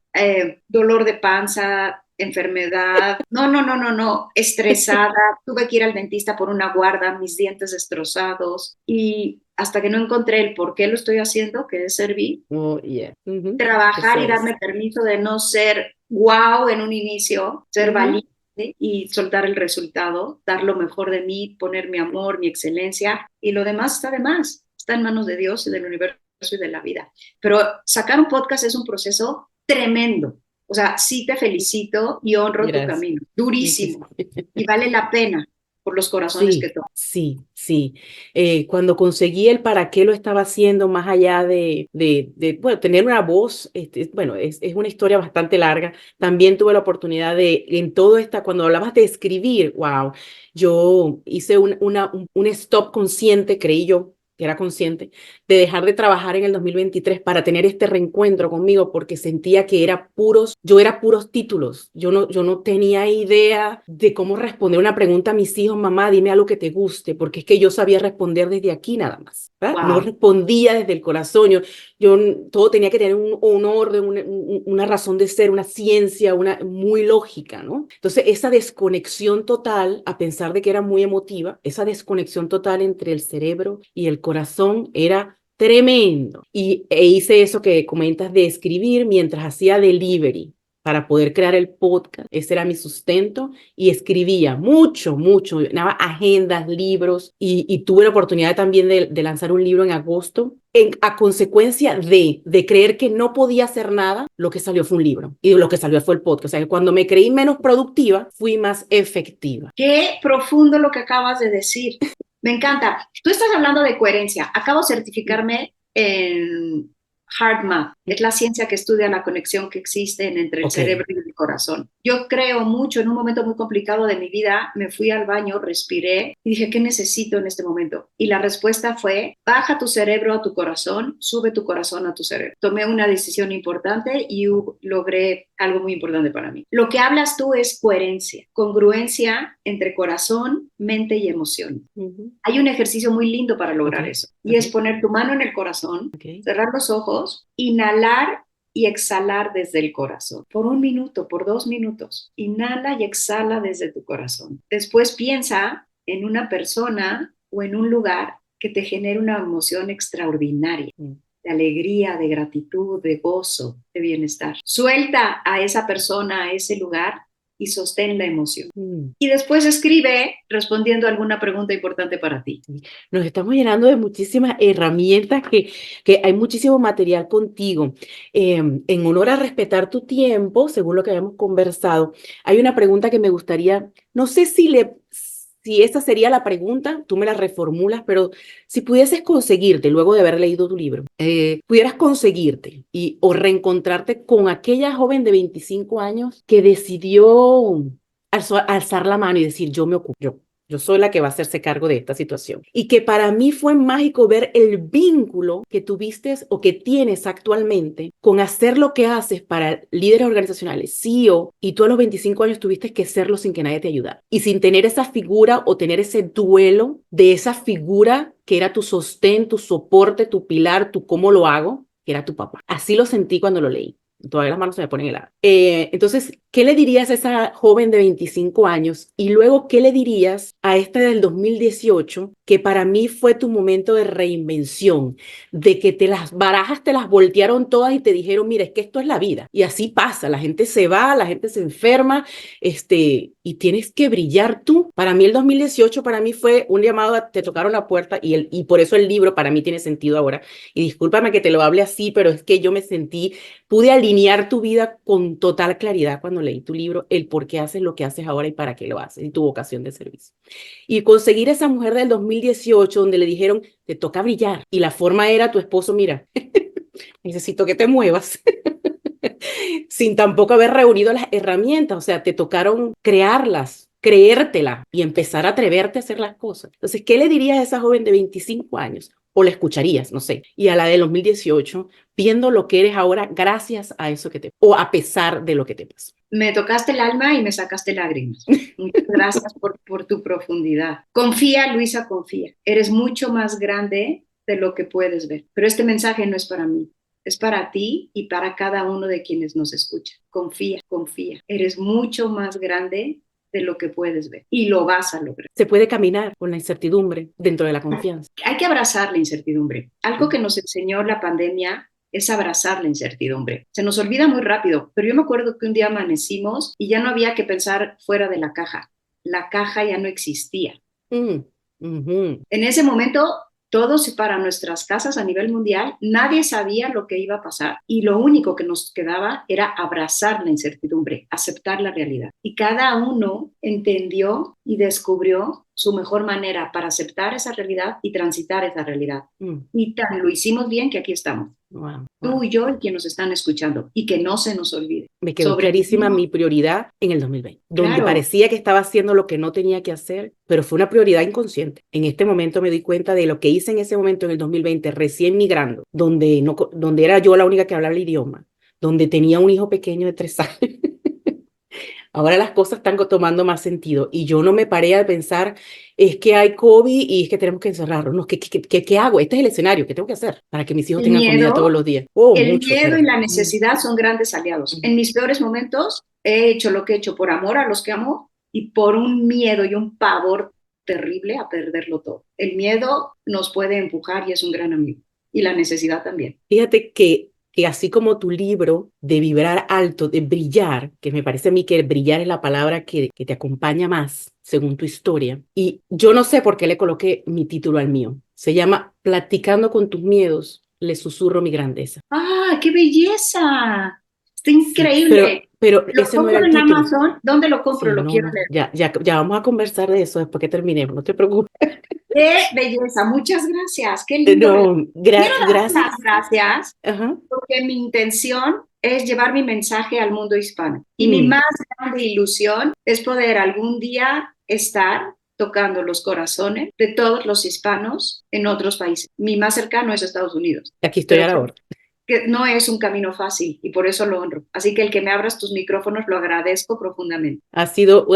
Dolor de panza, enfermedad, no, estresada, tuve que ir al dentista por una guarda, mis dientes destrozados y hasta que no encontré el por qué lo estoy haciendo, que es servir, Oh, yeah. Ujú. trabajar Eso y es. darme permiso de no ser wow en un inicio, ser Ujú. valiente y soltar el resultado, dar lo mejor de mí, poner mi amor, mi excelencia y lo demás está de más, está en manos de Dios y del universo y de la vida. Pero sacar un podcast es un proceso tremendo. O sea, sí te felicito y honro tu Gracias. camino, Muchísimas. durísimo y vale la pena por los corazones que Sí, toman. sí, sí. Cuando conseguí el para qué lo estaba haciendo, más allá bueno, tener una voz, bueno, es una historia bastante larga. También tuve la oportunidad en todo esta, cuando hablabas de escribir, wow, yo hice un stop consciente, creí yo que era consciente, de dejar de trabajar en el 2023 para tener este reencuentro conmigo, porque sentía que yo era puros títulos. Yo no tenía idea de cómo responder una pregunta a mis hijos, mamá, dime algo que te guste, porque es que yo sabía responder desde aquí nada más, ¿verdad? No Wow. respondía desde el corazón. Todo tenía que tener un orden, una razón de ser, una ciencia, muy lógica, ¿no? Entonces, esa desconexión total, a pesar de que era muy emotiva, esa desconexión total entre el cerebro y el corazón era tremendo. E hice eso que comentas de escribir mientras hacía delivery. para poder crear el podcast. Ese era mi sustento y escribía mucho, llenaba agendas, libros y tuve la oportunidad también de lanzar un libro en agosto. A consecuencia de creer que no podía hacer nada, lo que salió fue un libro y lo que salió fue el podcast. O sea, que cuando me creí menos productiva, fui más efectiva. Qué profundo lo que acabas de decir. Me encanta. Tú estás hablando de coherencia. Acabo de certificarme en HeartMath. Es la ciencia que estudia la conexión que existe entre el cerebro y el corazón. Yo creo mucho, en un momento muy complicado de mi vida, me fui al baño, respiré y dije, ¿qué necesito en este momento? Y la respuesta fue, baja tu cerebro a tu corazón, sube tu corazón a tu cerebro. Tomé una decisión importante y logré algo muy importante para mí. Lo que hablas tú es coherencia, congruencia entre corazón, mente y emoción. Hay un ejercicio muy lindo para lograr eso y es poner tu mano en el corazón, cerrar los ojos, inhalar y exhalar desde el corazón. Por 1 minuto, por 2 minutos. Inhala y exhala desde tu corazón. Después piensa en una persona o en un lugar que te genere una emoción extraordinaria. De alegría, de gratitud, de gozo, de bienestar. Suelta a esa persona, a ese lugar y sostén la emoción. Y después escribe respondiendo a alguna pregunta importante para ti. Nos estamos llenando de muchísimas herramientas que hay muchísimo material contigo. En honor a respetar tu tiempo, según lo que habíamos conversado, hay una pregunta que me gustaría, no sé si esa sería la pregunta, tú me la reformulas, pero si pudieses conseguirte, luego de haber leído tu libro, pudieras conseguirte o reencontrarte con aquella joven de 25 años que decidió alzar la mano y decir, yo me ocupo, yo soy la que va a hacerse cargo de esta situación. Y que para mí fue mágico ver el vínculo que tuviste o que tienes actualmente con hacer lo que haces para líderes organizacionales, CEO, y tú a los 25 años tuviste que serlo sin que nadie te ayudara. Y sin tener esa figura o tener ese duelo de esa figura que era tu sostén, tu soporte, tu pilar, tu cómo lo hago, que era tu papá. Así lo sentí cuando lo leí. Todavía las manos se me ponen heladas. Entonces, ¿qué le dirías a esa joven de 25 años? Y luego, ¿qué le dirías a esta del 2018, que para mí fue tu momento de reinvención, de que las barajas te las voltearon todas y te dijeron, mira, es que esto es la vida. Y así pasa, la gente se va, la gente se enferma, y tienes que brillar tú. Para mí el 2018, para mí fue un llamado, te tocaron la puerta y por eso el libro para mí tiene sentido ahora. Y discúlpame que te lo hable así, pero es que yo me sentí, pude alinear tu vida con total claridad cuando leí tu libro, el por qué haces lo que haces ahora y para qué lo haces y tu vocación de servicio. Y conseguir esa mujer del 2018 donde le dijeron, te toca brillar. Y la forma era tu esposo, mira, necesito que te muevas. Sin tampoco haber reunido las herramientas, o sea, te tocaron crearlas, creértela y empezar a atreverte a hacer las cosas. Entonces, ¿qué le dirías a esa joven de 25 años? O la escucharías, no sé. Y a la del 2018, viendo lo que eres ahora gracias a eso o a pesar de lo que te pasó. Me tocaste el alma y me sacaste lágrimas. Muchas gracias por tu profundidad. Confía, Luisa, confía. Eres mucho más grande de lo que puedes ver. Pero este mensaje no es para mí. Es para ti y para cada uno de quienes nos escuchan. Confía, confía. Eres mucho más grande de lo que puedes ver y lo vas a lograr. Se puede caminar con la incertidumbre dentro de la confianza. Hay que abrazar la incertidumbre. Algo que nos enseñó la pandemia es abrazar la incertidumbre. Se nos olvida muy rápido, pero yo me acuerdo que un día amanecimos y ya no había que pensar fuera de la caja. La caja ya no existía. En ese momento, todos para nuestras casas a nivel mundial, nadie sabía lo que iba a pasar y lo único que nos quedaba era abrazar la incertidumbre, aceptar la realidad. Y cada uno entendió y descubrió su mejor manera para aceptar esa realidad y transitar esa realidad. Y tan lo hicimos bien que aquí estamos. Wow. Tú y yo y quienes nos están escuchando. Y que no se nos olvide. Me quedó clarísima mi prioridad en el 2020, donde Claro. parecía que estaba haciendo lo que no tenía que hacer, pero fue una prioridad inconsciente. En este momento me di cuenta de lo que hice en ese momento en el 2020, recién migrando, donde era yo la única que hablaba el idioma, donde tenía un hijo pequeño de 3 años. Ahora las cosas están tomando más sentido y yo no me paré a pensar, es que hay COVID y es que tenemos que encerrarnos. No, ¿qué hago? Este es el escenario, ¿qué tengo que hacer para que mis hijos tengan comida todos los días? El miedo y la necesidad son grandes aliados. En mis peores momentos he hecho lo que he hecho por amor a los que amo y por un miedo y un pavor terrible a perderlo todo. El miedo nos puede empujar y es un gran amigo. Y la necesidad también. Fíjate que que así como tu libro de vibrar alto, de brillar, que me parece a mí que brillar es la palabra que te acompaña más según tu historia, y yo no sé por qué le coloqué mi título al mío, se llama Platicando con tus miedos, le susurro mi grandeza. ¡Ah, qué belleza! Está Sí, pero, increíble. pero Lo ese no era compro el en título. Amazon. ¿Dónde lo compro? Sí, Lo no, quiero no, leer. ya vamos a conversar de eso después que terminemos, no te preocupes. ¡Qué belleza! Muchas gracias. Qué lindo regalo. No, Quiero dar gracias. las gracias Ajá. porque mi intención es llevar mi mensaje al mundo hispano. Y mi Mm. más grande ilusión es poder algún día estar tocando los corazones de todos los hispanos en otros países. Mi más cercano es Estados Unidos, Aquí estoy pero a la orden. que no es un camino fácil y por eso lo honro. Así que el que me abras tus micrófonos lo agradezco profundamente. Ha sido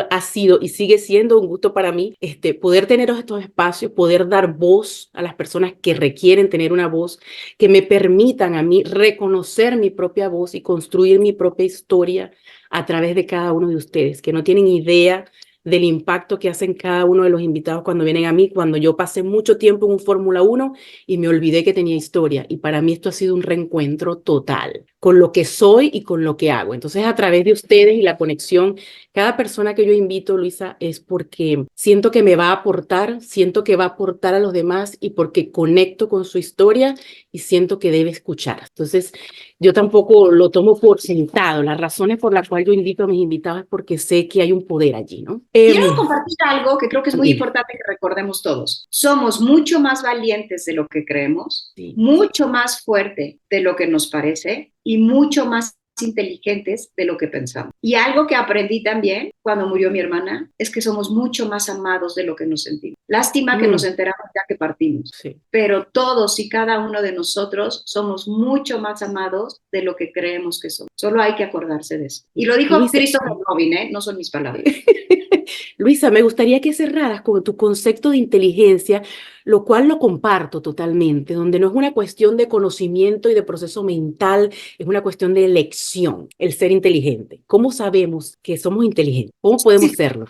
y sigue siendo un gusto para mí poder tener estos espacios, poder dar voz a las personas que requieren tener una voz, que me permitan a mí reconocer mi propia voz y construir mi propia historia a través de cada uno de ustedes, que no tienen idea del impacto que hacen cada uno de los invitados cuando vienen a mí, cuando yo pasé mucho tiempo en un Fórmula 1 y me olvidé que tenía historia. Y para mí esto ha sido un reencuentro total con lo que soy y con lo que hago. Entonces, a través de ustedes y la conexión, cada persona que yo invito, Luisa, es porque siento que me va a aportar, siento que va a aportar a los demás y porque conecto con su historia y siento que debe escuchar. Entonces, yo tampoco lo tomo por sentado. Las razones por las cuales yo invito a mis invitados es porque sé que hay un poder allí, ¿no? Quiero compartir algo que creo que es muy Dime. importante que recordemos todos. Somos mucho más valientes de lo que creemos, Sí. mucho más fuerte de lo que nos parece y mucho más inteligentes de lo que pensamos. Y algo que aprendí también cuando murió mi hermana es que somos mucho más amados de lo que nos sentimos. Lástima que nos enteramos ya que partimos, Sí. pero todos y cada uno de nosotros somos mucho más amados de lo que creemos que somos. Solo hay que acordarse de eso. Y lo dijo Luisa, Christopher Robin, ¿eh? No son mis palabras. Luisa, me gustaría que cerraras con tu concepto de inteligencia, lo cual lo comparto totalmente, donde no es una cuestión de conocimiento y de proceso mental, es una cuestión de elección, el ser inteligente. ¿Cómo sabemos que somos inteligentes? ¿Cómo podemos Sí, serlo?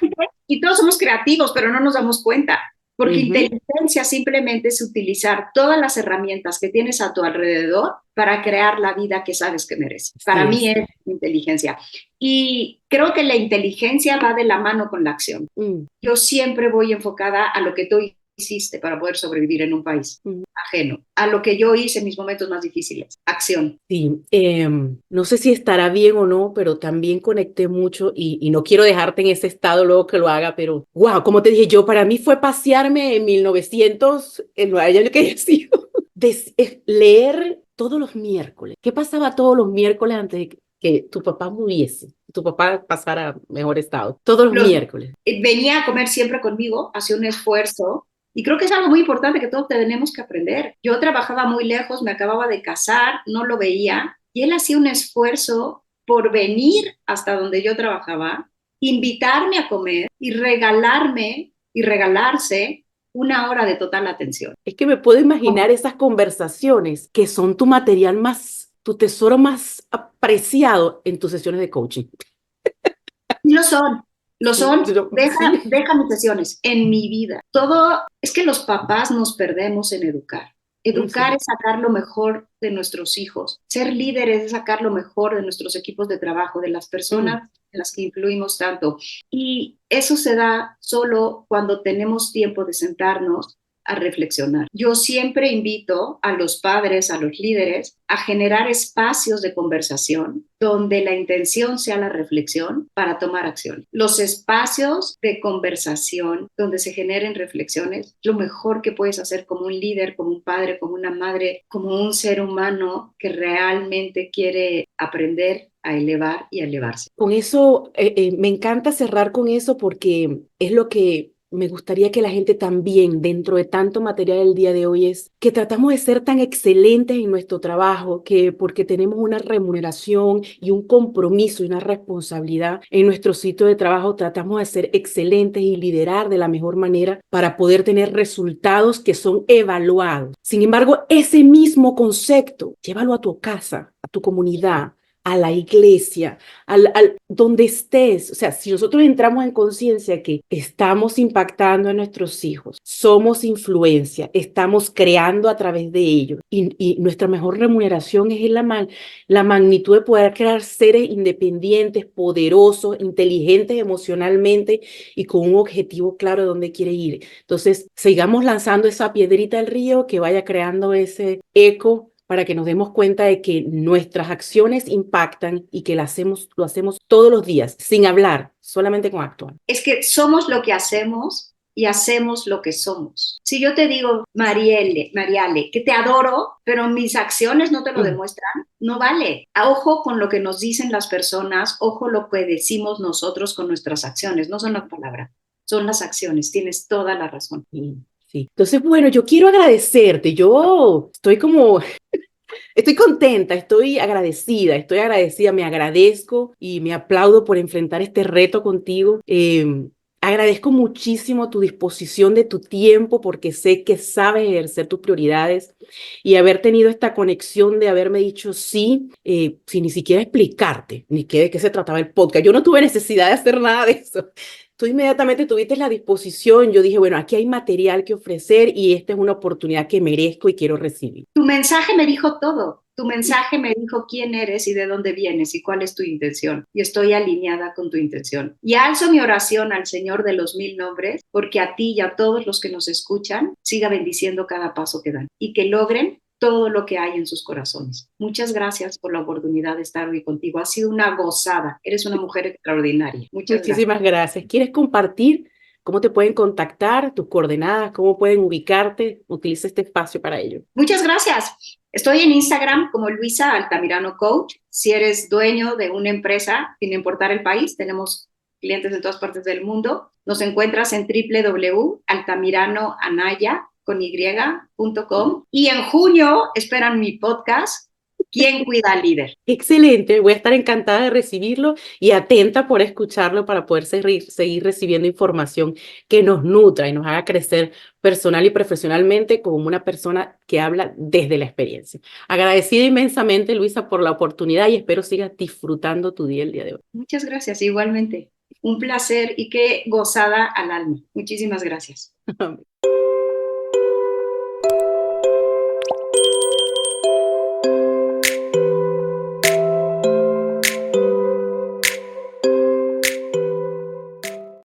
y todos somos creativos, pero no nos damos cuenta, porque Ujú. inteligencia simplemente es utilizar todas las herramientas que tienes a tu alrededor para crear la vida que sabes que mereces. Así Para mí es. es inteligencia. Y creo que la inteligencia va de la mano con la acción. Mm, Yo siempre voy enfocada a lo que tú hiciste para poder sobrevivir en un país mm. ajeno, a lo que yo hice en mis momentos más difíciles. Acción. Sí, no sé si estará bien o no, pero también conecté mucho y no quiero dejarte en ese estado luego que lo haga, pero wow, como te dije, yo para mí fue pasearme en 1900, en Nueva York que haya sido, leer todos los miércoles. ¿Qué pasaba todos los miércoles antes de que tu papá muriese? Tu papá pasara a mejor estado. Todos los Los, miércoles. venía a comer siempre conmigo, hacía un esfuerzo y creo que es algo muy importante que todos tenemos que aprender. Yo trabajaba muy lejos, me acababa de casar, no lo veía y él hacía un esfuerzo por venir hasta donde yo trabajaba, invitarme a comer y regalarme y regalarse una hora de total atención. Es que me puedo imaginar esas conversaciones que son tu material más, tu tesoro más apreciado en tus sesiones de coaching. Y lo Sí, son, sí. deja mis sesiones en mi vida. Todo, es que los papás nos perdemos en educar. Educar Sí. es sacar lo mejor de nuestros hijos. Ser líderes es sacar lo mejor de nuestros equipos de trabajo, de las Mm. personas en las que influimos tanto. Y eso se da solo cuando tenemos tiempo de sentarnos a reflexionar. Yo siempre invito a los padres, a los líderes, a generar espacios de conversación donde la intención sea la reflexión para tomar acción. Los espacios de conversación donde se generen reflexiones, lo mejor que puedes hacer como un líder, como un padre, como una madre, como un ser humano que realmente quiere aprender a elevar y a elevarse. Con eso, me encanta cerrar con eso porque es lo que me gustaría que la gente también, dentro de tanto material el día de hoy, es que tratamos de ser tan excelentes en nuestro trabajo, que porque tenemos una remuneración y un compromiso y una responsabilidad en nuestro sitio de trabajo, tratamos de ser excelentes y liderar de la mejor manera para poder tener resultados que son evaluados. Sin embargo, ese mismo concepto, llévalo a tu casa, a tu comunidad, a la iglesia, donde estés. O sea, si nosotros entramos en conciencia que estamos impactando a nuestros hijos, somos influencia, estamos creando a través de ellos y nuestra mejor remuneración es la magnitud de poder crear seres independientes, poderosos, inteligentes emocionalmente y con un objetivo claro de dónde quiere ir. Entonces, sigamos lanzando esa piedrita al río que vaya creando ese eco para que nos demos cuenta de que nuestras acciones impactan y que lo hacemos todos los días, sin hablar, solamente con actuar. Es que somos lo que hacemos y hacemos lo que somos. Si yo te digo, Mariale, que te adoro, pero mis acciones no te lo demuestran, no vale. Ojo con lo que nos dicen las personas, ojo lo que decimos nosotros con nuestras acciones, no son las palabras, son las acciones, tienes toda la razón. Sí, sí. Entonces, bueno, yo quiero agradecerte, estoy contenta, estoy agradecida, me agradezco y me aplaudo por enfrentar este reto contigo. Agradezco muchísimo tu disposición de tu tiempo porque sé que sabes ejercer tus prioridades y haber tenido esta conexión de haberme dicho sí, sin ni siquiera explicarte ni de qué se trataba el podcast. Yo no tuve necesidad de hacer nada de eso. Tú inmediatamente tuviste la disposición, yo dije, bueno, aquí hay material que ofrecer y esta es una oportunidad que merezco y quiero recibir. Tu mensaje me dijo todo. Tu mensaje me dijo quién eres y de dónde vienes y cuál es tu intención. Y estoy alineada con tu intención. Y alzo mi oración al Señor de los 1000 nombres, porque a ti y a todos los que nos escuchan siga bendiciendo cada paso que dan y que logren todo lo que hay en sus corazones. Muchas gracias por la oportunidad de estar hoy contigo. Ha sido una gozada. Eres una mujer extraordinaria. Muchas gracias. Muchísimas gracias. ¿Quieres compartir cómo te pueden contactar, tus coordenadas, cómo pueden ubicarte? Utiliza este espacio para ello. Muchas gracias. Estoy en Instagram como Luisa Altamirano Coach. Si eres dueño de una empresa, sin importar el país, tenemos clientes en todas partes del mundo. Nos encuentras en www.altamiranoanaya.com y en junio esperan mi podcast, ¿Quién cuida al líder? Excelente, voy a estar encantada de recibirlo y atenta por escucharlo para poder seguir recibiendo información que nos nutra y nos haga crecer personal y profesionalmente como una persona que habla desde la experiencia. Agradecida inmensamente, Luisa, por la oportunidad y espero sigas disfrutando tu día el día de hoy. Muchas gracias, igualmente. Un placer y qué gozada al alma. Muchísimas gracias.